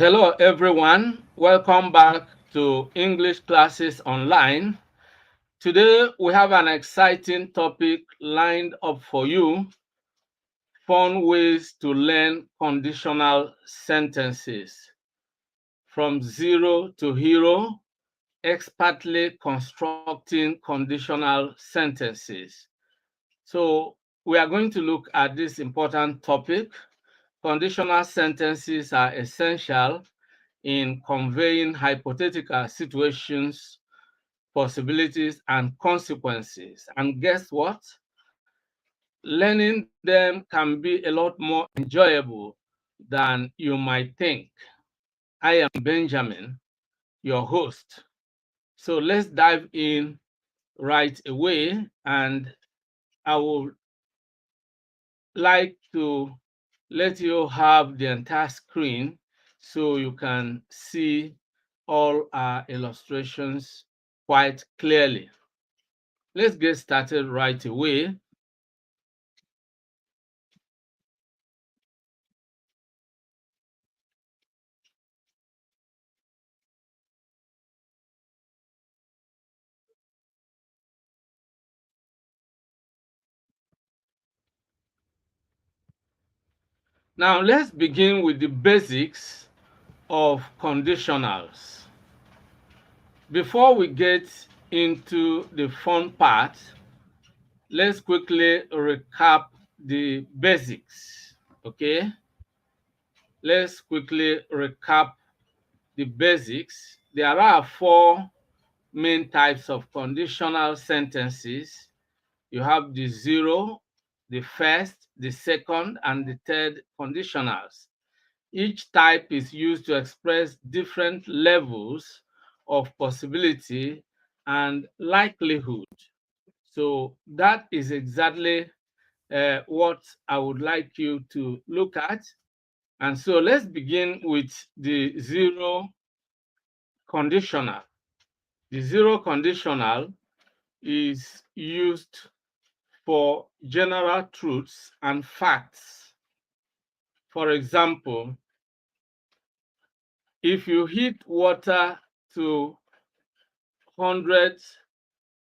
Hello, everyone. Welcome back to English Classes Online. Today, we have an exciting topic lined up for you: fun ways to learn conditional sentences. From zero to hero, expertly constructing conditional sentences. So, we are going to look at this important topic. Conditional sentences are essential in conveying hypothetical situations, possibilities, and consequences. And guess what? Learning them can be a lot more enjoyable than you might think. I am Benjamin, your host. So let's dive in right away, and I would like to let you have the entire screen so you can see all our illustrations quite clearly. Let's get started right away. Now, let's begin with the basics of conditionals. Before we get into the fun part, let's quickly recap the basics. Okay, let's quickly recap the basics. There are four main types of conditional sentences. You have the zero, the first, the second, and the third conditionals. Each type is used to express different levels of possibility and likelihood. So that is exactly what I would like you to look at. And so let's begin with the zero conditional. The zero conditional is used for general truths and facts. For example, if you heat water to 100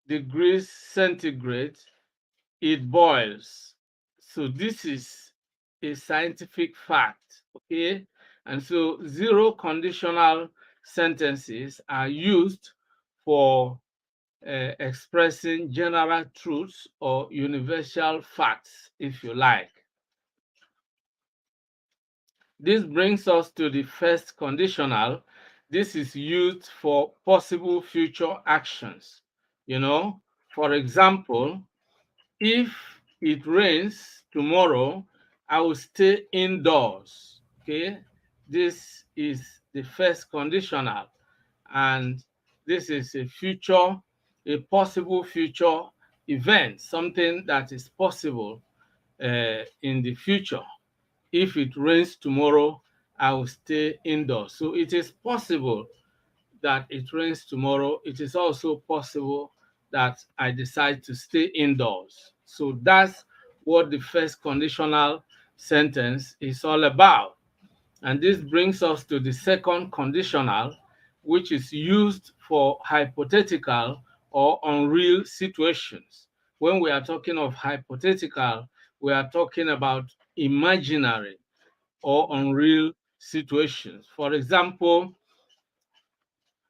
degrees centigrade, it boils. So this is a scientific fact, okay? And so zero conditional sentences are used for expressing general truths or universal facts, if you like. This brings us to the first conditional. This is used for possible future actions. For example, if it rains tomorrow, I will stay indoors. Okay, this is the first conditional, and this is a possible future event, something that is possible in the future. If it rains tomorrow, I will stay indoors. So it is possible that it rains tomorrow. It is also possible that I decide to stay indoors. So that's what the first conditional sentence is all about. And this brings us to the second conditional, which is used for hypothetical or unreal situations. When we are talking of hypothetical, we are talking about imaginary or unreal situations. For example,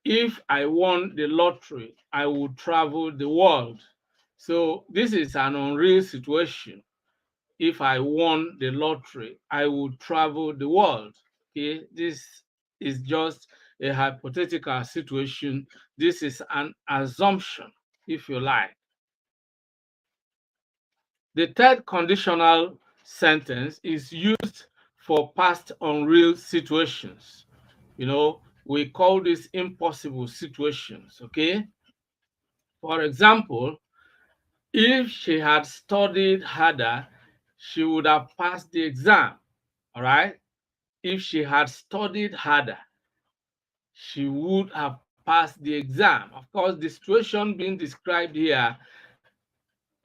if I won the lottery, I would travel the world. So this is an unreal situation. If I won the lottery, I would travel the world. Okay, this is just a hypothetical situation. This is an assumption, if you like. The third conditional sentence is used for past unreal situations. We call this impossible situations. Okay, for example, if she had studied harder, she would have passed the exam. All right. If she had studied harder, she would have passed the exam. Of course, the situation being described here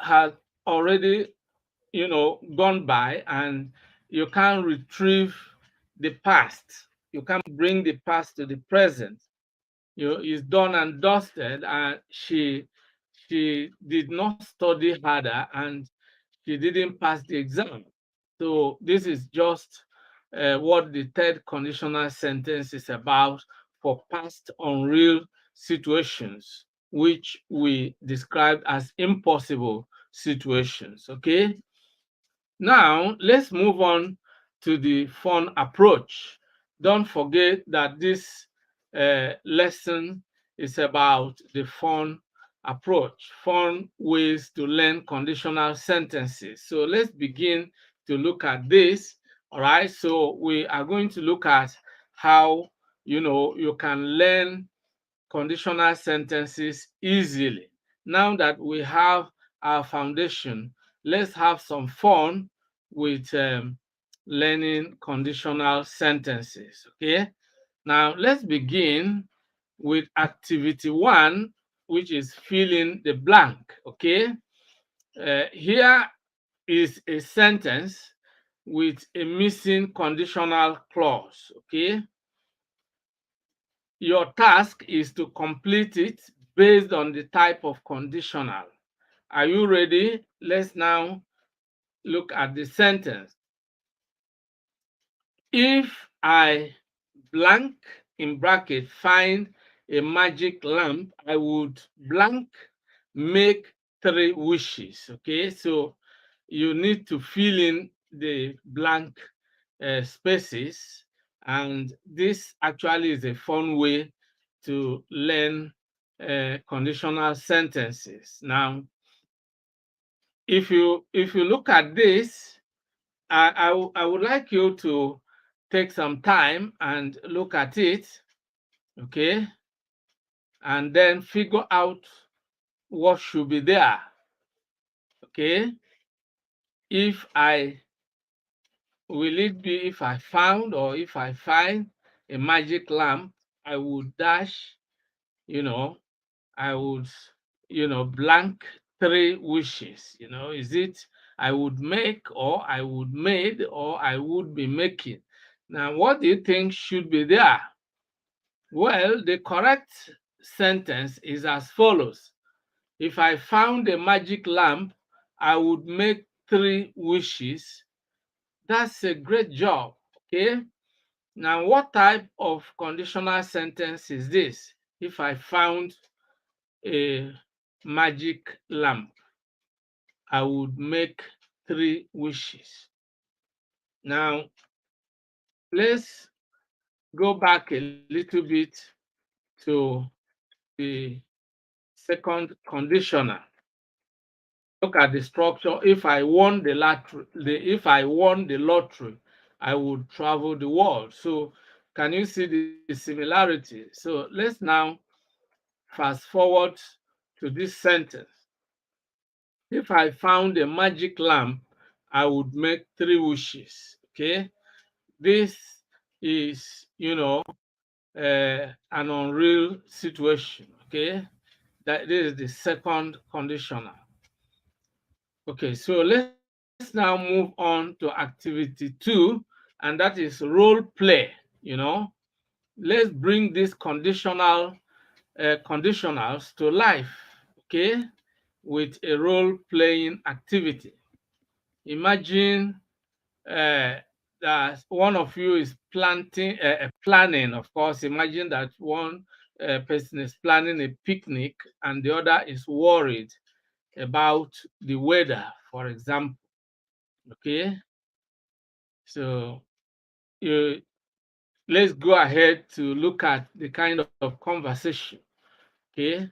has already, gone by, and you can't retrieve the past. You can't bring the past to the present. It's done and dusted, and she did not study harder, and she didn't pass the exam. So this is just what the third conditional sentence is about for past unreal situations, which we described as impossible situations. Okay. Now, let's move on to the fun approach. Don't forget that this lesson is about the fun approach, fun ways to learn conditional sentences. So let's begin to look at this. All right. So we are going to look at how you can learn conditional sentences easily. Now that we have our foundation, let's have some fun with learning conditional sentences. Okay, now let's begin with activity one, which is fill in the blank. Okay, here is a sentence with a missing conditional clause. Okay, your task is to complete it based on the type of conditional. Are you ready? Let's now look at the sentence. If I blank in bracket find a magic lamp, I would blank make three wishes. Okay, so you need to fill in the blank spaces, and this actually is a fun way to learn conditional sentences. Now, if you look at this, I would like you to take some time and look at it, okay, and then figure out what should be there. Okay, if I will it be if I found or if I find a magic lamp, I would dash, you know, I would, blank three wishes. Is it I would make, or I would made, or I would be making? Now, what do you think should be there? Well, the correct sentence is as follows. If I found a magic lamp, I would make three wishes. That's a great job. Okay. Now, what type of conditional sentence is this? If I found a magic lamp, I would make three wishes. Now, let's go back a little bit to the second conditional. Look at the structure. If I won the lottery, I would travel the world. So, can you see the similarity? So, let's now fast forward to this sentence. If I found a magic lamp, I would make three wishes. Okay, this is an unreal situation. Okay, that this is the second conditional. Okay, so let's now move on to activity two, and that is role play. You know, let's bring these conditionals to life. Okay, with a role playing activity. Imagine that one of you is planning. Of course, imagine that one person is planning a picnic and the other is worried about the weather, for example. Okay, so you let's go ahead to look at the kind of conversation. Okay,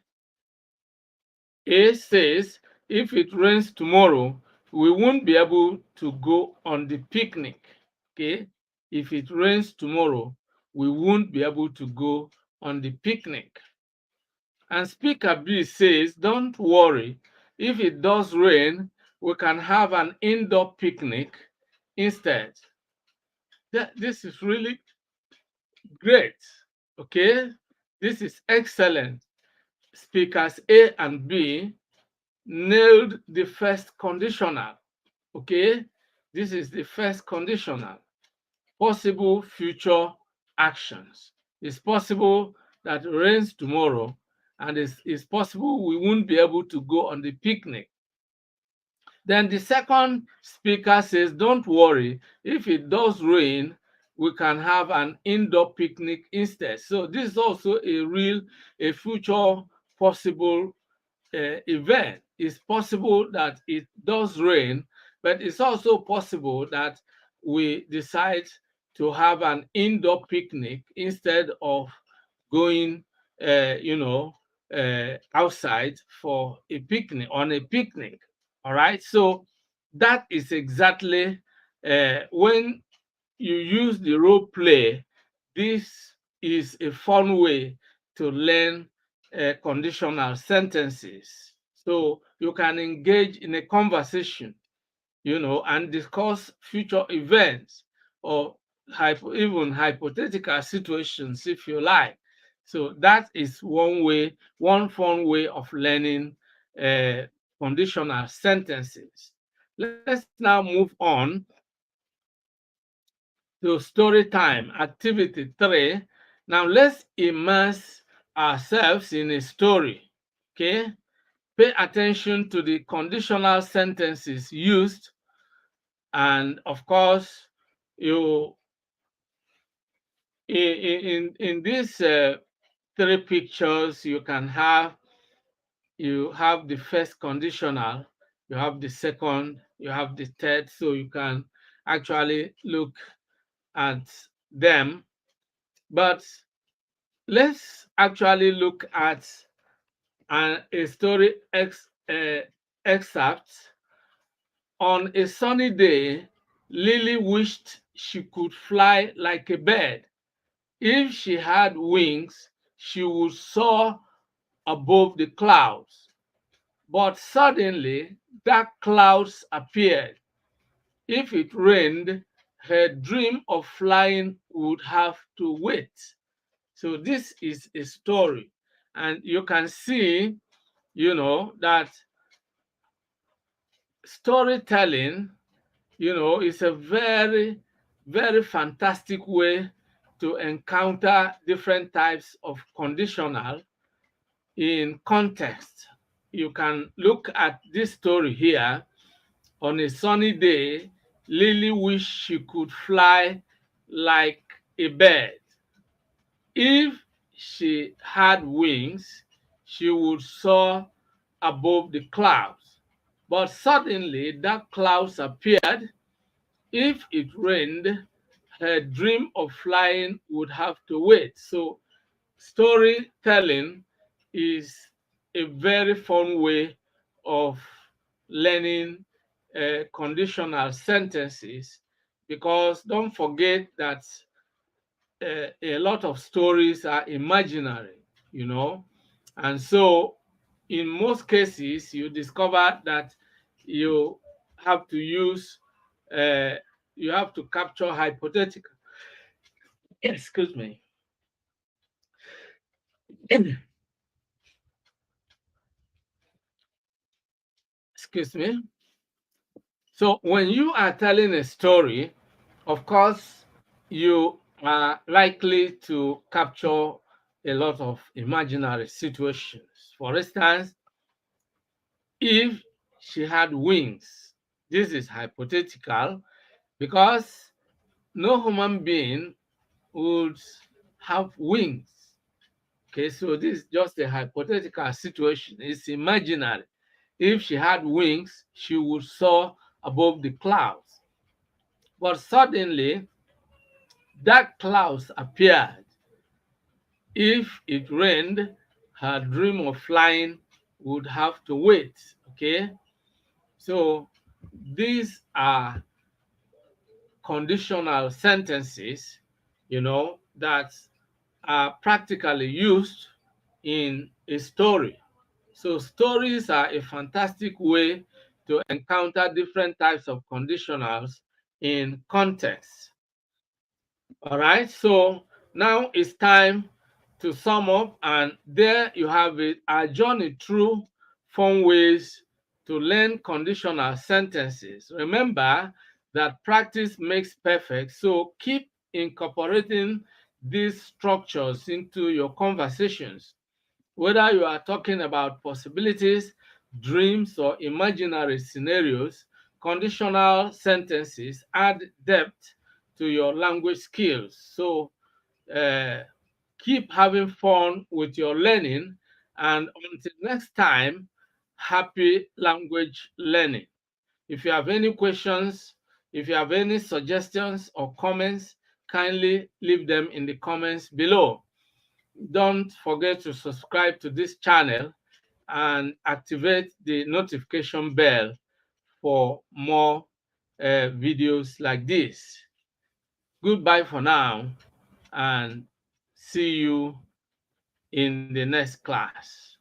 A says, if it rains tomorrow, we won't be able to go on the picnic. Okay, if it rains tomorrow, we won't be able to go on the picnic. And speaker B says, don't worry, if it does rain, we can have an indoor picnic instead. This is really great. Okay, this is excellent. Speakers A and B nailed the first conditional. Okay, this is the first conditional. Possible future actions. It's possible that it rains tomorrow, and it's possible we won't be able to go on the picnic. Then the second speaker says, don't worry, if it does rain, we can have an indoor picnic instead. So this is also a future possible event. It's possible that it does rain, but it's also possible that we decide to have an indoor picnic instead of going, outside for a picnic on a picnic. All right. So that is exactly when you use the role play. This is a fun way to learn conditional sentences. So you can engage in a conversation, and discuss future events or even hypothetical situations if you like. So that is one fun way of learning uh, conditional sentences. Let's now move on to story time, activity 3. Now let's immerse ourselves in a story. Okay? Pay attention to the conditional sentences used, and of course, you in these three pictures, you have the first conditional, you have the second, you have the third, so you can actually look at them. But let's actually look at a story excerpt. On a sunny day, Lily wished she could fly like a bird. If she had wings, she would soar above the clouds. But suddenly, dark clouds appeared. If it rained, her dream of flying would have to wait. So this is a story. And you can see, that storytelling, is a very, very fantastic way to encounter different types of conditional in context. You can look at this story here. On a sunny day, Lily wished she could fly like a bird. If she had wings, she would soar above the clouds. But suddenly, dark clouds appeared. If it rained, her dream of flying would have to wait. So, storytelling is a very fun way of learning conditional sentences, because don't forget that a lot of stories are imaginary, and so in most cases you discover that you have to use uh, you have to capture hypothetical excuse me excuse me. So when you are telling a story, of course, you are likely to capture a lot of imaginary situations. For instance, if she had wings, this is hypothetical because no human being would have wings. Okay, so this is just a hypothetical situation. It's imaginary. If she had wings, she would soar above the clouds. But suddenly, dark clouds appeared. If it rained, her dream of flying would have to wait. Okay, so these are conditional sentences, that are practically used in a story. So stories are a fantastic way to encounter different types of conditionals in context. All right, so now it's time to sum up, and there you have it, our journey through fun ways to learn conditional sentences. Remember that practice makes perfect, so keep incorporating these structures into your conversations. Whether you are talking about possibilities, dreams, or imaginary scenarios, conditional sentences add depth to your language skills. So uh, keep having fun with your learning, and until next time, happy language learning. If you have any questions, if you have any suggestions or comments, kindly leave them in the comments below. Don't forget to subscribe to this channel and activate the notification bell for more videos like this. Goodbye for now, and see you in the next class.